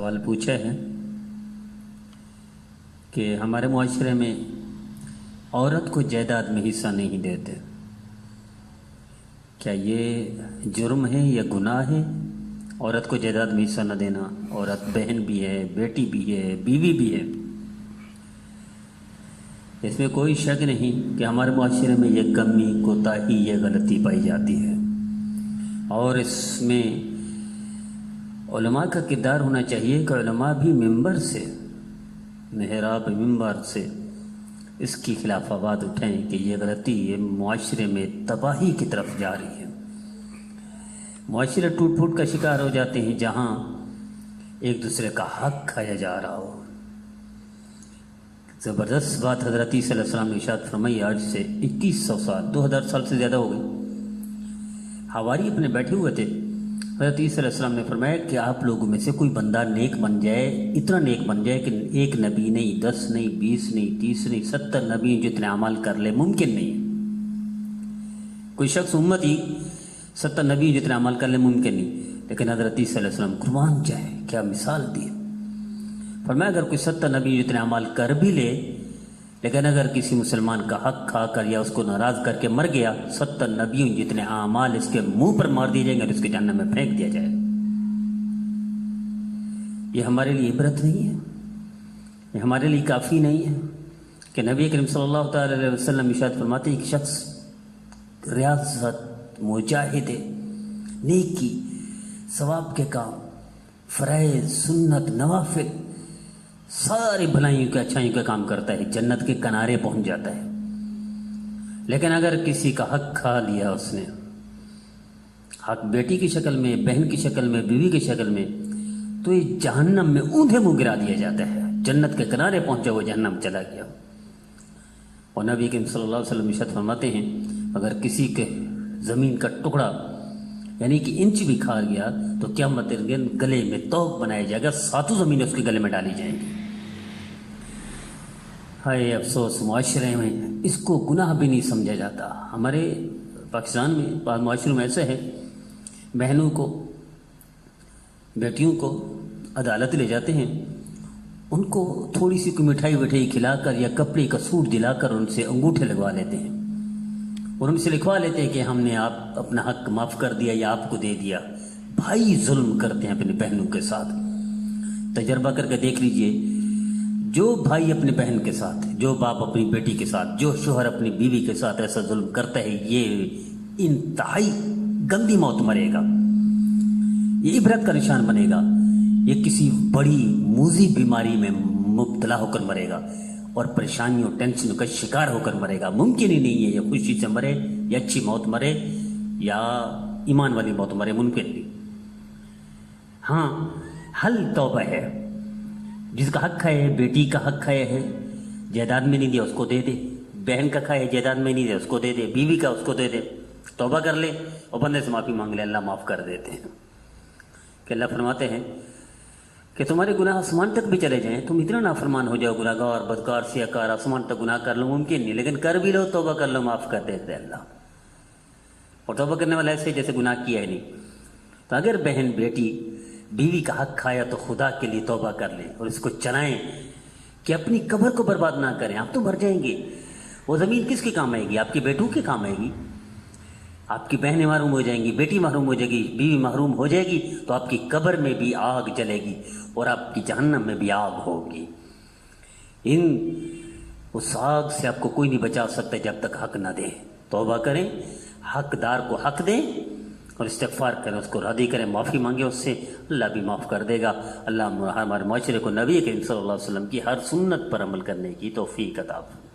سوال پوچھا ہے کہ ہمارے معاشرے میں عورت کو جائیداد میں حصہ نہیں دیتے، کیا یہ جرم ہے یا گناہ ہے؟ عورت کو جائیداد میں حصہ نہ دینا، عورت بہن بھی ہے، بیٹی بھی ہے، بیوی بھی ہے، اس میں کوئی شک نہیں کہ ہمارے معاشرے میں یہ کمی، کوتاہی، یہ غلطی پائی جاتی ہے، اور اس میں علماء کا کردار ہونا چاہیے کہ علماء بھی منبر سے، محراب منبر سے اس کی خلاف آواز اٹھائیں کہ یہ غلطی یہ معاشرے میں تباہی کی طرف جا رہی ہے۔ معاشرے ٹوٹ پھوٹ کا شکار ہو جاتے ہیں جہاں ایک دوسرے کا حق کھایا جا رہا ہو۔ زبردست بات حضرت عیسیٰ علیہ السلام نے ارشاد فرمائی، آج سے 2100 سال 2000 سال سے زیادہ ہو گئی، حواری اپنے بیٹھے ہوئے تھے، حضرت عیسیٰ علیہ السلام نے فرمایا کہ آپ لوگوں میں سے کوئی بندہ نیک بن جائے، اتنا نیک بن جائے کہ ایک نبی نہیں، 10 نہیں، 20 نہیں، 30 نہیں، 70 نبی جتنے اعمال کر لے، ممکن نہیں ہے۔ کوئی شخص امت ہی 70 نبی جتنے عمل کر لیں، ممکن نہیں، لیکن حضرت عیسیٰ علیہ السلام قربان جائے کیا مثال دی۔ فرمایا اگر کوئی 70 نبی جتنے عمل کر بھی لے، لیکن اگر کسی مسلمان کا حق کھا کر یا اس کو ناراض کر کے مر گیا، 70 نبیوں جتنے اعمال اس کے منہ پر مار دیے جائیں گے اور اس کے جہنم میں پھینک دیا جائے گا۔ یہ ہمارے لیے عبرت نہیں ہے، یہ ہمارے لیے کافی نہیں ہے کہ نبی کریم صلی اللہ تعالی علیہ وسلم ارشاد فرماتے ہیں کہ شخص ریاضت، مجاہد، نیکی، ثواب کے کام، فرائض، سنت، نوافل، ساری بھلائیوں کے اچھائیوں کا کام کرتا ہے، جنت کے کنارے پہنچ جاتا ہے، لیکن اگر کسی کا حق کھا لیا اس نے، حق بیٹی کی شکل میں، بہن کی شکل میں، بیوی کی شکل میں، تو یہ جہنم میں اوندھے منہ گرا دیا جاتا ہے، جنت کے کنارے پہنچا وہ جہنم چلا گیا۔ اور نبی کریم صلی اللہ علیہ وسلم ارشاد فرماتے ہیں اگر کسی کے زمین کا ٹکڑا یعنی کہ انچ بھی کھا گیا تو قیامت کے دن گلے میں توق بنایا جائے گا، 7 زمینیں اس کے گلے میں ڈالی جائیں گی۔ ہائے افسوس، معاشرے میں اس کو گناہ بھی نہیں سمجھا جاتا۔ ہمارے پاکستان میں بعض معاشروں میں ایسے ہے، بہنوں کو، بیٹیوں کو عدالت لے جاتے ہیں، ان کو تھوڑی سی کوئی مٹھائی وٹھائی کھلا کر یا کپڑے کا سوٹ دلا کر ان سے انگوٹھے لگوا لیتے ہیں اور ان سے لکھوا لیتے ہیں کہ ہم نے آپ اپنا حق معاف کر دیا یا آپ کو دے دیا۔ بھائی ظلم کرتے ہیں اپنی بہنوں کے ساتھ۔ تجربہ کر کے دیکھ لیجئے، جو بھائی اپنی بہن کے ساتھ، جو باپ اپنی بیٹی کے ساتھ، جو شوہر اپنی بیوی کے ساتھ ایسا ظلم کرتا ہے، یہ انتہائی گندی موت مرے گا، یہ عبرت کا نشان بنے گا، یہ کسی بڑی موذی بیماری میں مبتلا ہو کر مرے گا اور پریشانیوں، ٹینشنوں کا شکار ہو کر مرے گا۔ ممکن ہی نہیں ہے یہ خوشی سے مرے یا اچھی موت مرے یا ایمان والی موت مرے، ممکن نہیں۔ ہاں، حل توبہ ہے۔ جس کا حق کھایا ہے، بیٹی کا حق کھایا ہے، جائیداد میں نہیں دیا اس کو دے دے، بہن کا کھایا ہے جائیداد میں نہیں دیا اس کو دے دے، بیوی کا اس کو دے دے، توبہ کر لے اور بندے سے معافی مانگ لے، اللہ معاف کر دیتے ہیں۔ کہ اللہ فرماتے ہیں کہ تمہارے گناہ آسمان تک بھی چلے جائیں، تم اتنا نافرمان ہو جاؤ، گناہگار، بدکار، سیاکار، آسمان تک گناہ کر لو، ممکن نہیں، لیکن کر بھی لو، توبہ کر لو، معاف کر دیتے اللہ۔ اور توبہ کرنے والا ایسے جیسے گناہ کیا ہے نہیں۔ تو اگر بہن، بیٹی، بیوی کا حق کھایا تو خدا کے لیے توبہ کر لیں اور اس کو چلائیں کہ اپنی قبر کو برباد نہ کریں۔ آپ تو مر جائیں گے، وہ زمین کس کے کام آئے گی؟ آپ کے بیٹوں کے کام آئے گی۔ آپ کی بہنیں محروم ہو جائیں گی، بیٹی محروم ہو جائے گی، بیوی محروم ہو جائے گی، تو آپ کی قبر میں بھی آگ جلے گی اور آپ کی جہنم میں بھی آگ ہوگی۔ اس آگ سے آپ کو کوئی نہیں بچا سکتا جب تک حق نہ دیں۔ توبہ کریں، حقدار کو حق دیں اور استغفار کریں، اس کو راضی کریں، معافی مانگیں اس سے، اللہ بھی معاف کر دے گا۔ اللہ ہمارے معاشرے کو نبی کریم صلی اللہ علیہ وسلم کی ہر سنت پر عمل کرنے کی توفیق عطا فرمائے۔